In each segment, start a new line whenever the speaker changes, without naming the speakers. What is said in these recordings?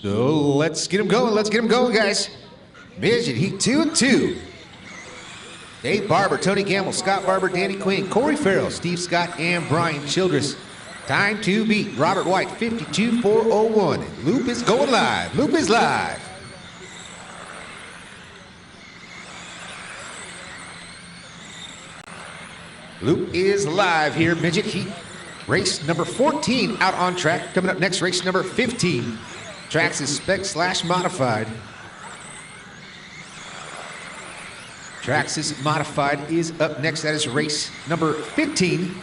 So let's get him going. Let's get him going, guys. Midget, heat 2 and 2. Dave Barber, Tony Gamble, Scott Barber, Danny Quinn, Corey Farrell, Steve Scott, and Brian Childress. Time to beat Robert White, 52.401. Loop is going live. Loop is live. Loop is live here, Midget Heat. Race number 14 out on track. Coming up next, race number 15. Tracks is spec/modified. Tracks is modified is up next. That is race number 15.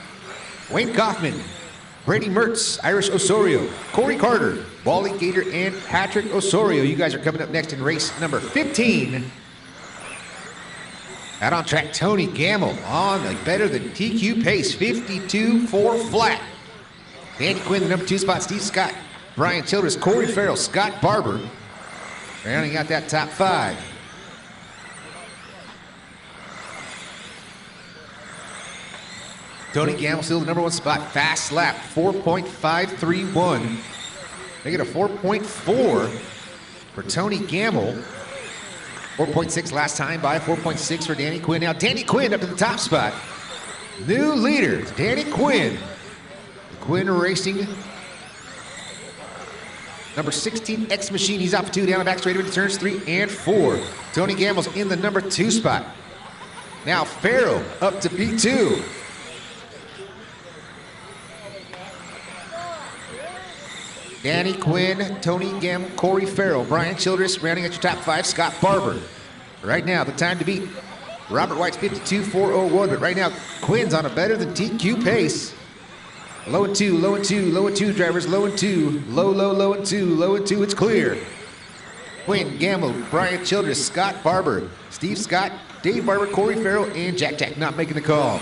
Wayne Kaufman, Brady Mertz, Irish Osorio, Corey Carter, Wally Gator, and Patrick Osorio. You guys are coming up next in race number 15. Out on track, Tony Gamble on the better than TQ pace, 52.4 flat. Danny Quinn, the number 2 spot, Steve Scott, Brian Childress, Corey Farrell, Scott Barber. Rounding out that top 5. Tony Gamble still the number 1 spot, fast lap, 4.531. They get a 4.4 for Tony Gamble. 4.6 last time by 4.6 for Danny Quinn. Now Danny Quinn up to the top spot. New leader, Danny Quinn. Quinn Racing. Number 16 X Machine, he's off 2 down the back straight into turns 3 and 4. Tony Gamble's in the number 2 spot. Now Farrell up to P2. Danny Quinn, Tony Gamble, Corey Farrell, Brian Childress rounding at your top 5, Scott Barber. Right now, the time to beat Robert White's 52.401, but right now, Quinn's on a better than TQ pace. Low and 2, low and 2, low and 2 drivers, low and 2, low, low, low and 2, low and 2, it's clear. Quinn, Gamble, Brian Childress, Scott Barber, Steve Scott, Dave Barber, Corey Farrell, and Jack Jack not making the call.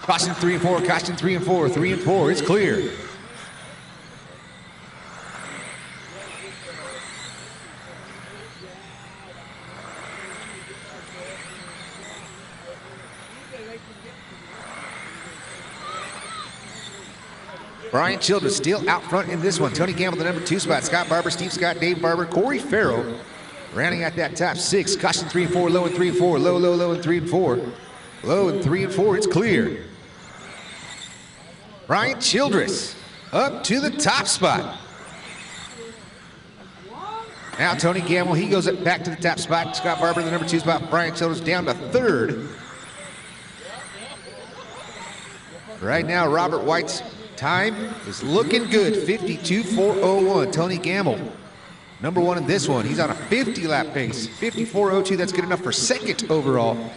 Caution 3 and 4, caution 3 and 4, 3 and 4, it's clear. Brian Childress still out front in this one. Tony Gamble, the number 2 spot. Scott Barber, Steve Scott, Dave Barber, Corey Farrell. Rounding out that top 6. Caution 3 and 4, low and 3 and 4, low, low, low and 3 and 4. Low and 3 and 4, it's clear. Brian Childress up to the top spot. Now Tony Gamble, he goes up back to the top spot. Scott Barber, the number 2 spot. Brian Childress down to 3rd. Right now, Robert White's time is looking good, 52.401. Tony Gamble, number 1 in this one. He's on a 50-lap pace, 54.02. That's good enough for 2nd overall.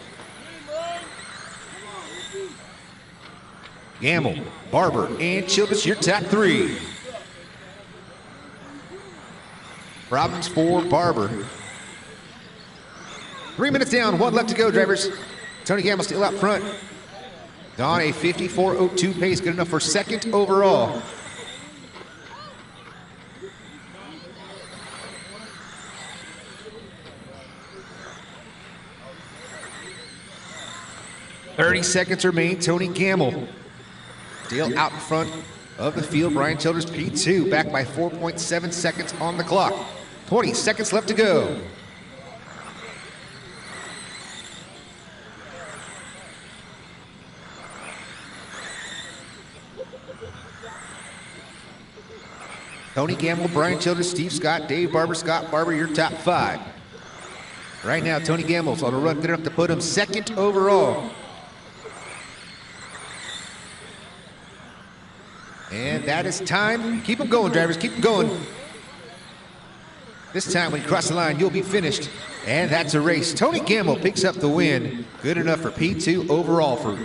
Gamble, Barber, and Childress, your top 3. Problems for Barber. 3 minutes down, 1 left to go, drivers. Tony Gamble still out front. On a 54.02 pace, good enough for 2nd overall. "30 seconds remain. Tony Gamble still out in front of the field. Brian Childress P2 back by 4.7 seconds on the clock. 20 seconds left to go. Tony Gamble, Brian Childress, Steve Scott, Dave Barber, Scott Barber, your top 5. Right now, Tony Gamble's on a run good enough to put him 2nd overall. And that is time. Keep them going, drivers, keep them going. This time when you cross the line, you'll be finished. And that's a race. Tony Gamble picks up the win. Good enough for P2 overall for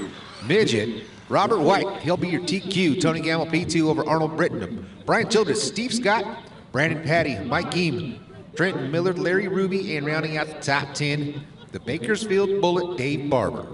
Midget. Robert White, he'll be your TQ. Tony Gamble, P2 over Arnold Britton. Brian Childress, Steve Scott, Brandon Patty, Mike Eam, Trenton Millard, Larry Ruby, and rounding out the top 10, the Bakersfield Bullet, Dave Barber.